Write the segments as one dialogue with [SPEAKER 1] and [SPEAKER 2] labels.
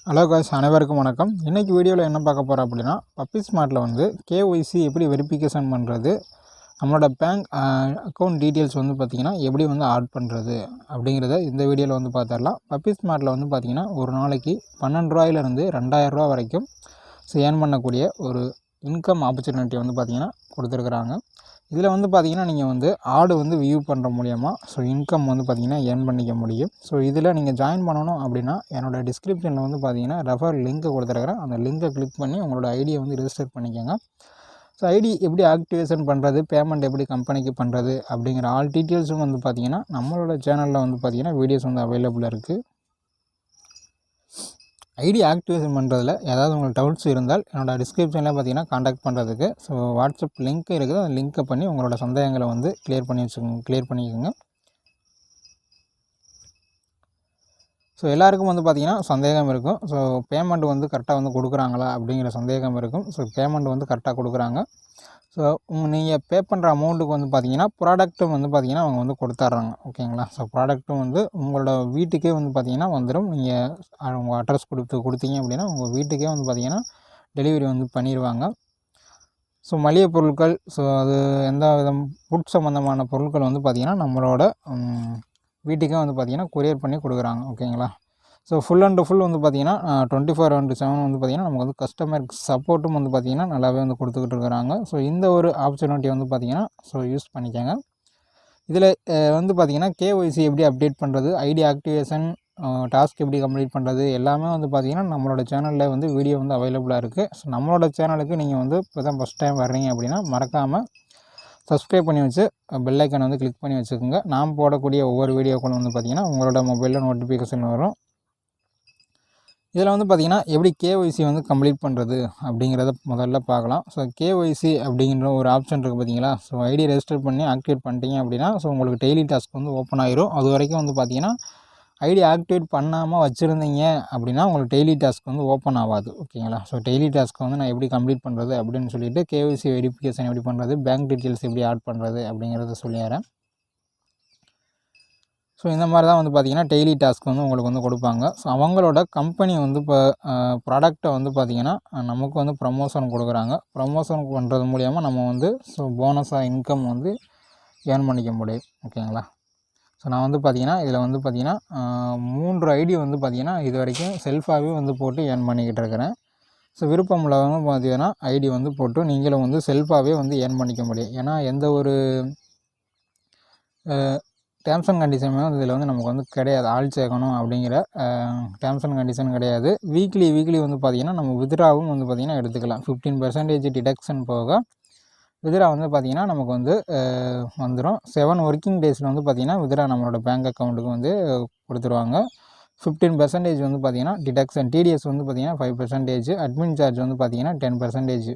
[SPEAKER 1] Hello guys, அனைவருக்கும் வணக்கம். இன்றைக்கி வீடியோவில் என்ன பார்க்க போகிறோம் அப்படின்னா, பப்பிஸ்மார்ட்டில் வந்து கேஒய்சி எப்படி வெரிஃபிகேஷன் பண்ணுறது, நம்மளோட பேங்க் அக்கௌண்ட் டீட்டெயில்ஸ் வந்து பார்த்திங்கன்னா எப்படி வந்து ஆட் பண்ணுறது அப்படிங்கிறத இந்த வீடியோவில் வந்து பார்த்துடலாம். பப்பிஸ்மார்ட்டில் வந்து பார்த்திங்கன்னா ஒரு நாளைக்கு 12 ரூபாயிலிருந்து 2000 ரூபா வரைக்கும் ஏர்ன் பண்ணக்கூடிய ஒரு இன்கம் ஆப்பர்ச்சுனிட்டி வந்து பார்த்திங்கன்னா கொடுத்துருக்குறாங்க. இதில் வந்து பார்த்திங்கன்னா நீங்கள் வந்து ஆடு வந்து வியூ பண்ணுற மூலிமா இன்கம் வந்து பார்த்திங்கன்னா ஏர்ன் பண்ணிக்க முடியும். இதில் நீங்கள் ஜாயின் பண்ணணும் அப்படின்னா என்னோடய டிஸ்கிரிப்ஷனில் வந்து பார்த்திங்கன்னா ரெஃபர் லிங்க்கை கொடுத்துருக்குறேன். அந்த லிங்கை கிளிக் பண்ணி உங்களோட ஐடியை வந்து ரெஜிஸ்டர் பண்ணிக்கோங்க. ஐடி எப்படி ஆக்டிவேஷன் பண்ணுறது, பேமெண்ட் எப்படி கம்பெனிக்கு பண்ணுறது அப்படிங்கிற ஆல் டீட்டெயில்ஸும் வந்து பார்த்திங்கன்னா நம்மளோட சேனலில் வந்து பார்த்திங்கன்னா வீடியோஸ் வந்து அவைலபிளாக இருக்குது. ஐடி ஆக்டிவேஷன் பண்ணுறதுல ஏதாவது உங்களுக்கு டவுட்ஸ் இருந்தால் என்னோடய டிஸ்கிரிப்ஷனில் பார்த்தீங்கன்னா காண்டாக்ட் பண்ணுறதுக்கு வாட்ஸ்அப் லிங்க் இருக்குது. அந்த லிங்க்கை பண்ணி உங்களோட சந்தேகங்களை வந்து கிளியர் பண்ணிக்கோங்க. எல்லாருக்கும் வந்து பார்த்திங்கன்னா சந்தேகம் இருக்கும். பேமெண்ட் வந்து கரெக்டாக வந்து கொடுக்குறாங்களா அப்படிங்கிற சந்தேகம் இருக்கும். பேமெண்ட் வந்து கரெக்டாக கொடுக்குறாங்க. நீங்கள் பே பண்ணுற அமௌண்ட்டுக்கு வந்து பார்த்திங்கன்னா ப்ராடக்ட்டும் வந்து பார்த்திங்கன்னா அவங்க வந்து கொடுத்துட்றாங்க. ஓகேங்களா? ப்ராடக்ட்டும் வந்து உங்களோட வீட்டுக்கே வந்து பார்த்திங்கன்னா வந்துடும். நீங்கள் உங்கள் அட்ரஸ் கொடுத்தீங்க அப்படின்னா உங்கள் வீட்டுக்கே வந்து பார்த்திங்கன்னா டெலிவரி வந்து பண்ணிடுவாங்க. மளிகை பொருட்கள், அது எந்த விதம் ஃபுட் சம்மந்தமான பொருட்கள் வந்து பார்த்திங்கன்னா நம்மளோட வீட்டுக்கே வந்து பார்த்திங்கன்னா கொரியர் பண்ணி கொடுக்குறாங்க. ஓகேங்களா? ஃபுல் அண்ட் ஃபுல் வந்து பார்த்திங்கன்னா 24/7 வந்து பார்த்திங்கன்னா நமக்கு வந்து கஸ்டமர் சப்போர்ட்டும் வந்து பார்த்திங்கன்னா நல்லாவே வந்து கொடுத்துக்கிட்டு இருக்கிறாங்க. இந்த ஒரு ஆப்பர்ச்சுனிட்டி வந்து பார்த்திங்கன்னா யூஸ் பண்ணிக்கோங்க. இதில் வந்து பார்த்திங்கன்னா கேஒய்சி எப்படி அப்டேட் பண்ணுறது, ஐடி ஆக்டிவேஷன் டாஸ்க் எப்படி கம்ப்ளீட் பண்ணுறது எல்லாமே வந்து பார்த்திங்கன்னா நம்மளோட சேனலில் வந்து வீடியோ வந்து அவைலபிளாக இருக்குது. நம்மளோட சேனலுக்கு நீங்கள் வந்து இப்போ தான் ஃபஸ்ட் டைம் வர்றீங்க அப்படின்னா மறக்காமல் சப்ஸ்கிரைப் பண்ணி வச்சு பெல் ஐக்கானை வந்து கிளிக் பண்ணி வச்சுக்கோங்க. நாம் போடக்கூடிய ஒவ்வொரு வீடியோக்களும் வந்து பார்த்திங்கன்னா உங்களோட மொபைலில் நோட்டிஃபிகேஷன் வரும். இதில் வந்து பார்த்திங்கன்னா எப்படி கேஒய்சி வந்து கம்ப்ளீட் பண்ணுறது அப்படிங்கிறத முதல்ல பார்க்கலாம். கேஒய்சி அப்படிங்கிற ஒரு ஆப்ஷன் இருக்குது பார்த்திங்களா. ஐடி ரெஜிஸ்டர் பண்ணி ஆக்டிவேட் பண்ணிட்டீங்க அப்படின்னா உங்களுக்கு டெய்லி டாஸ்க் வந்து ஓப்பன் ஆகிரும். அது வரைக்கும் வந்து பார்த்திங்கன்னா ஐடி ஆக்டிவேட் பண்ணாமல் வச்சுருந்தீங்க அப்படின்னா உங்களுக்கு டெய்லி டாஸ்க் வந்து ஓப்பன் ஆகாது. ஓகேங்களா? டெய்லி டாஸ்க் வந்து நான் எப்படி கம்ப்ளீட் பண்ணுறது அப்படின்னு சொல்லிட்டு கேஒய்சி வெரிஃபிகேஷன் எப்படி பண்ணுறது, பேங்க் டீட்டெயில்ஸ் எப்படி ஆட் பண்ணுறது அப்படிங்கிறத சொல்லிடுறேன். இந்த மாதிரி தான் வந்து பார்த்திங்கன்னா டெய்லி டாஸ்க் வந்து உங்களுக்கு வந்து கொடுப்பாங்க. அவங்களோட கம்பெனி வந்து இப்போ ப்ராடக்ட்டை வந்து பார்த்திங்கன்னா நமக்கு வந்து ப்ரமோஷன் கொடுக்குறாங்க. ப்ரமோஷன் பண்ணுறது மூலிமா நம்ம வந்து போனஸாக இன்கம் வந்து ஏர்ன் பண்ணிக்க முடியும். ஓகேங்களா? நான் வந்து பார்த்திங்கன்னா இதில் வந்து பார்த்திங்கன்னா 3 ஐடி வந்து பார்த்திங்கன்னா இது வரைக்கும் செல்ஃபாகவே வந்து போட்டு ஏர்ன் பண்ணிக்கிட்டு இருக்கிறேன். விருப்பம் உள்ளவங்க பார்த்திங்கன்னா ஐடி வந்து போட்டு நீங்களும் வந்து செல்ஃபாகவே வந்து ஏர்ன் பண்ணிக்க முடியும். ஏன்னா எந்த ஒரு டேர்ம்ஸ் அண்ட் கண்டிஷனுமே வந்து இதில் வந்து நமக்கு வந்து கிடையாது. ஆள் சேர்க்கணும் அப்படிங்கிற டேர்ம்ஸ் அண்ட் கண்டிஷன் கிடையாது. வீக்லி வந்து பார்த்திங்கன்னா நம்ம வித்ட்ராவும் வந்து பார்த்திங்கன்னா எடுத்துக்கலாம். 15% டிடக்ஷன் போக வித்ட்ரா வந்து பார்த்திங்கன்னா நமக்கு வந்து வந்துடும். 7 ஒர்க்கிங் டேஸில் வந்து பார்த்திங்கன்னா வித்ட்ரா நம்மளோட பேங்க் அக்கௌண்ட்டுக்கு வந்து கொடுத்துருவாங்க. 15% வந்து பார்த்திங்கன்னா டிடக்ஷன், டிடிஎஸ் வந்து பார்த்திங்கன்னா 5%, அட்மின் சார்ஜ் வந்து பார்த்திங்கன்னா 10%.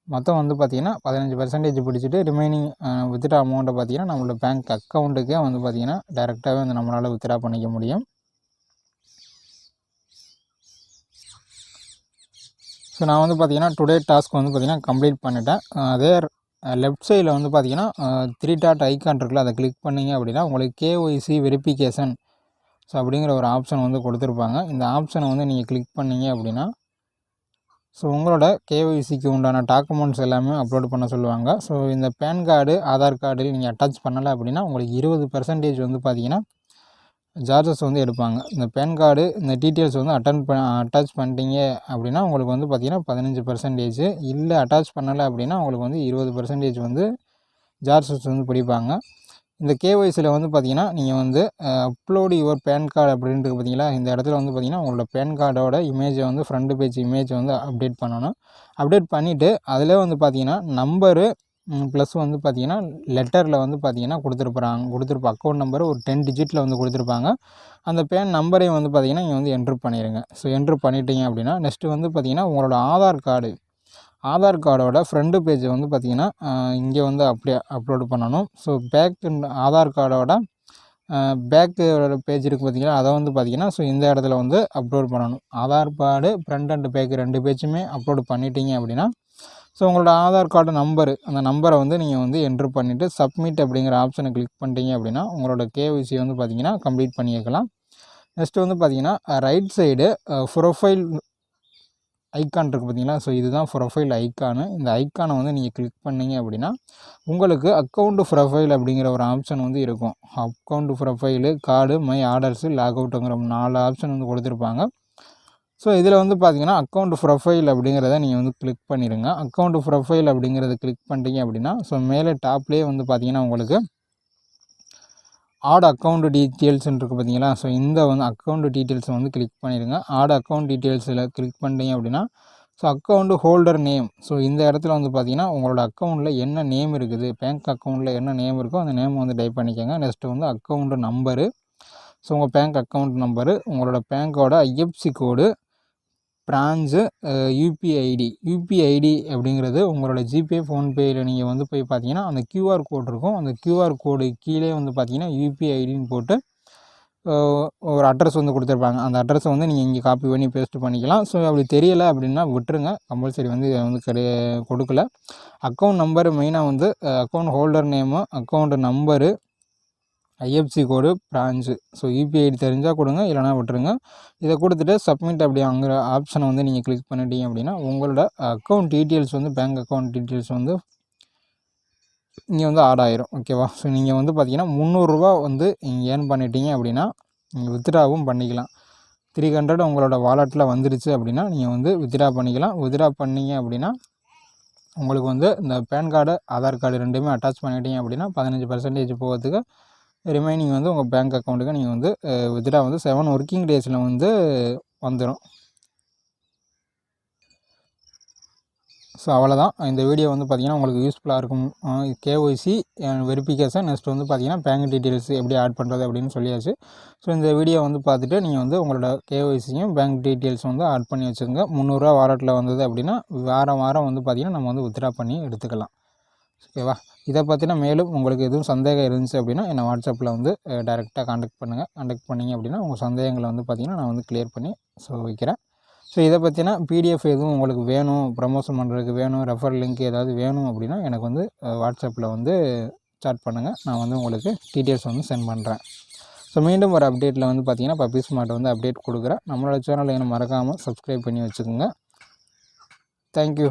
[SPEAKER 1] மொத்தம் வந்து பார்த்திங்கன்னா 15% பிடிச்சிட்டு ரிமைனிங் வித்ட்ரா அமௌண்ட்டை பார்த்திங்கன்னா நம்மளோட பேங்க் அக்கௌண்ட்டுக்கே வந்து பார்த்திங்கன்னா டைரெக்டாகவே வந்து நம்மளால் வித்ட்ரா பண்ணிக்க முடியும். நான் வந்து பார்த்திங்கன்னா டுடே டாஸ்க் வந்து பார்த்திங்கன்னா கம்ப்ளீட் பண்ணிட்டேன். அதே லெஃப்ட் சைடில் வந்து பார்த்திங்கன்னா 3 டாட் ஐக்கான் இருக்குல்ல, அதை கிளிக் பண்ணிங்க அப்படின்னா உங்களுக்கு கேஒய்சி வெரிஃபிகேஷன் அப்படிங்கிற ஒரு ஆப்ஷன் வந்து கொடுத்துருப்பாங்க. இந்த ஆப்ஷனை வந்து நீங்கள் கிளிக் பண்ணிங்க அப்படின்னா உங்களோட கேஒய்சிக்கு உண்டான டாக்குமெண்ட்ஸ் எல்லாமே அப்லோட் பண்ண சொல்லுவாங்க. இந்த பேன் கார்டு, ஆதார் கார்டு நீங்கள் அட்டாச் பண்ணலை அப்படின்னா உங்களுக்கு 20% வந்து பார்த்திங்கன்னா சார்ஜஸ் வந்து எடுப்பாங்க. இந்த பேன் கார்டு இந்த டீட்டெயில்ஸ் வந்து அட்டாச் பண்ணிட்டீங்க அப்படின்னா உங்களுக்கு வந்து பார்த்திங்கன்னா 15%, இல்லை அட்டாச் பண்ணலை அப்படின்னா உங்களுக்கு வந்து 20% வந்து சார்ஜஸ் வந்து பிடிப்பாங்க. இந்த கேஒய்சியில் வந்து பார்த்திங்கன்னா நீங்கள் வந்து அப்லோடு யுவர் பேன் கார்டு அப்படின்ட்டு பார்த்தீங்களா, இந்த இடத்துல வந்து பார்த்திங்கன்னா உங்களோட பேன் கார்டோட இமேஜை வந்து ஃப்ரண்ட் பேஜ் இமேஜை வந்து அப்டேட் பண்ணணும். அப்டேட் பண்ணிவிட்டு அதில் வந்து பார்த்திங்கன்னா நம்பரு ப்ளஸ் வந்து பார்த்திங்கன்னா லெட்டரில் வந்து பார்த்திங்கன்னா கொடுத்துருப்ப அக்கௌண்ட் நம்பர் ஒரு 10 டிஜிட்டில் வந்து கொடுத்துருப்பாங்க. அந்த பேன் நம்பரையும் வந்து பார்த்திங்கன்னா நீங்கள் வந்து என்ட்ரு பண்ணிடுங்க. என்ட்ரு பண்ணிட்டீங்க அப்படின்னா நெக்ஸ்ட்டு வந்து பார்த்திங்கன்னா உங்களோட ஆதார் கார்டோட ஃப்ரண்ட் பேஜை வந்து பார்த்திங்கன்னா இங்கே வந்து அப்படியே அப்லோடு பண்ணணும். ஆதார் கார்டோட பேக்கோட பேஜ் இருக்குது பார்த்திங்கன்னா, அதை வந்து பார்த்திங்கன்னா இந்த இடத்துல வந்து அப்லோட் பண்ணணும். Aadhaar card front and back 2 பேஜுமே அப்லோடு பண்ணிட்டீங்க அப்படின்னா உங்களோட ஆதார் கார்டு அந்த நம்பரை வந்து நீங்கள் வந்து என்ட்ரு பண்ணிவிட்டு சப்மிட் அப்படிங்கிற ஆப்ஷனை கிளிக் பண்ணிட்டீங்க அப்படின்னா உங்களோட கேஒய்சி வந்து பார்த்திங்கன்னா கம்ப்ளீட் பண்ணிக்கலாம். நெக்ஸ்ட்டு வந்து பார்த்திங்கன்னா ரைட் சைடு ப்ரொஃபைல் ஐக்கான் இருக்குது பார்த்தீங்களா. ஸோ இதுதான் ப்ரொஃபைல் ஐக்கானு. இந்த ஐக்கானை வந்து நீங்கள் கிளிக் பண்ணிங்க அப்படின்னா உங்களுக்கு அக்கௌண்ட்டு ப்ரொஃபைல் அப்படிங்கிற ஒரு ஆப்ஷன் வந்து இருக்கும். Account profile, card, my orders, log அவுட்டுங்கிற 4 ஆப்ஷன் வந்து கொடுத்துருப்பாங்க. ஸோ இதில் வந்து பார்த்திங்கன்னா அக்கௌண்ட் ப்ரொஃபைல் அப்படிங்கிறத நீங்கள் வந்து கிளிக் பண்ணிடுங்க. அக்கௌண்ட் ப்ரொஃபைல் அப்படிங்கிறத கிளிக் பண்ணிட்டீங்க அப்படின்னா ஸோ மேலே டாப்லேயே வந்து பார்த்திங்கன்னா உங்களுக்கு ஆட் அக்கௌண்ட் டீட்டெயில்ஸ்ன்னு இருக்குது பார்த்தீங்களா. ஸோ இந்த வந்து அக்கௌண்ட் டீட்டெயில்ஸை வந்து கிளிக் பண்ணிடுங்க. ஆட் அக்கௌண்ட் டீட்டெயில்ஸில் கிளிக் பண்ணிட்டீங்க அப்படின்னா so account holder name, so இந்த இடத்துல வந்து பார்த்திங்கன்னா உங்களோட அக்கௌண்ட்டில் என்ன நேம் இருக்குது, பேங்க் அக்கௌண்ட்டில் என்ன நேம் இருக்கோ அந்த நேம் வந்து டைப் பண்ணிக்கோங்க. நெக்ஸ்ட்டு வந்து அக்கௌண்ட் நம்பரு, ஸோ உங்கள் பேங்க் அக்கௌண்ட் நம்பரு, உங்களோட பேங்க்கோட ஐஎஃப்சி கோடு, பிரான்ச்சு, யூபிஐடி அப்படிங்கிறது உங்களோட ஜிபே, ஃபோன்பேயில் நீங்கள் வந்து போய் பார்த்தீங்கன்னா அந்த கியூஆர் கோடு இருக்கும். அந்த கியூஆர் கோடு கீழே வந்து பார்த்தீங்கன்னா யூபிஐடின்னு போட்டு ஒரு அட்ரஸ் வந்து கொடுத்துருப்பாங்க. அந்த அட்ரஸை வந்து நீங்கள் இங்கே காப்பி பண்ணி பேஸ்ட் பண்ணிக்கலாம். ஸோ அப்படி தெரியலை அப்படின்னா விட்டுருங்க, கம்பல்சரி வந்து இதை வந்து கொடுக்கல. அக்கௌண்ட் நம்பரு மெயினாக வந்து account holder name, account number, IFSC code, branch, so UPI ID தெரிஞ்சால் கொடுங்க, இல்லைனா விட்டுருங்க. இதை கொடுத்துட்டு சப்மிட் அப்படிங்கிற ஆப்ஷனை வந்து நீங்கள் கிளிக் பண்ணிட்டீங்க அப்படின்னா உங்களோட அக்கௌண்ட் டீட்டெயில்ஸ் வந்து பேங்க் அக்கௌண்ட் டீட்டெயில்ஸ் வந்து இங்கே வந்து ஆட் ஆயிரும். ஓகேவா. ஸோ நீங்கள் வந்து பார்த்தீங்கன்னா 300 ரூபா வந்து நீங்கள் ஏர்ன் பண்ணிட்டீங்க அப்படின்னா நீங்கள் வித்ட்ராவும் பண்ணிக்கலாம். 300 உங்களோட வாலெட்டில் வந்துடுச்சு அப்படின்னா நீங்கள் வந்து வித்ட்ரா பண்ணிக்கலாம். வித்ட்ரா பண்ணிங்க அப்படின்னா உங்களுக்கு வந்து இந்த பேன் கார்டு, ஆதார் கார்டு ரெண்டுமே அட்டாச் பண்ணிட்டீங்க அப்படின்னா 15% போகிறதுக்கு ரிமைனிங் வந்து உங்கள் பேங்க் அக்கௌண்ட்டுக்கு நீங்கள் வந்து வித்ட்ரா வந்து 7 ஒர்க்கிங் டேஸில் வந்து வந்துடும். ஸோ அவ்வளோதான். இந்த வீடியோ வந்து பார்த்திங்கன்னா உங்களுக்கு யூஸ்ஃபுல்லாக இருக்கும். கேஒய்சி வெரிஃபிகேஷன், நெக்ஸ்ட் வந்து பார்த்திங்கன்னா பேங்க் டீட்டெயில்ஸ் எப்படி ஆட் பண்ணுறது அப்படின்னு சொல்லியாச்சு. ஸோ இந்த வீடியோ வந்து பார்த்துட்டு நீங்கள் வந்து உங்களோட கேஒய்சியும் பேங்க் டீட்டெயில்ஸ் வந்து ஆட் பண்ணி வச்சுக்கோங்க. 300 ரூபா வாலெட்டில் வந்தது அப்படின்னா வாரம் வந்து பார்த்திங்கன்னா நம்ம வந்து வித்ட்ரா பண்ணி எடுத்துக்கலாம். ஓகேவா. இதை பற்றின மேலும் உங்களுக்கு எதுவும் சந்தேகம் இருந்துச்சு அப்படின்னா என்னை வாட்ஸ்அப்பில் வந்து டைரெக்டாக காண்டாக்ட் பண்ணுங்கள். காண்டாக்ட் பண்ணிங்க அப்படின்னா உங்கள் சந்தேகங்களை வந்து பார்த்திங்கன்னா நான் வந்து கிளியர் பண்ணி வைக்கிறேன். ஸோ இதை பற்றின பிடிஎஃப் எதுவும் உங்களுக்கு வேணும், ப்ரமோஷன் பண்ணுறதுக்கு வேணும், ரெஃபர் லிங்க் ஏதாவது வேணும் அப்படின்னா எனக்கு வந்து வாட்ஸ்அப்பில் வந்து சாட் பண்ணுங்கள். நான் வந்து உங்களுக்கு டீட்டெயில்ஸ் வந்து சென்ட் பண்ணுறேன். ஸோ மீண்டும் ஒரு அப்டேட்டில் வந்து பார்த்திங்கன்னா பப்பி ஸ்மார்ட் வந்து அப்டேட் கொடுக்குறேன். நம்மளோட சேனலை இன்னும் மறக்காமல் சப்ஸ்கிரைப் பண்ணி வச்சுக்கோங்க. தேங்க்யூ.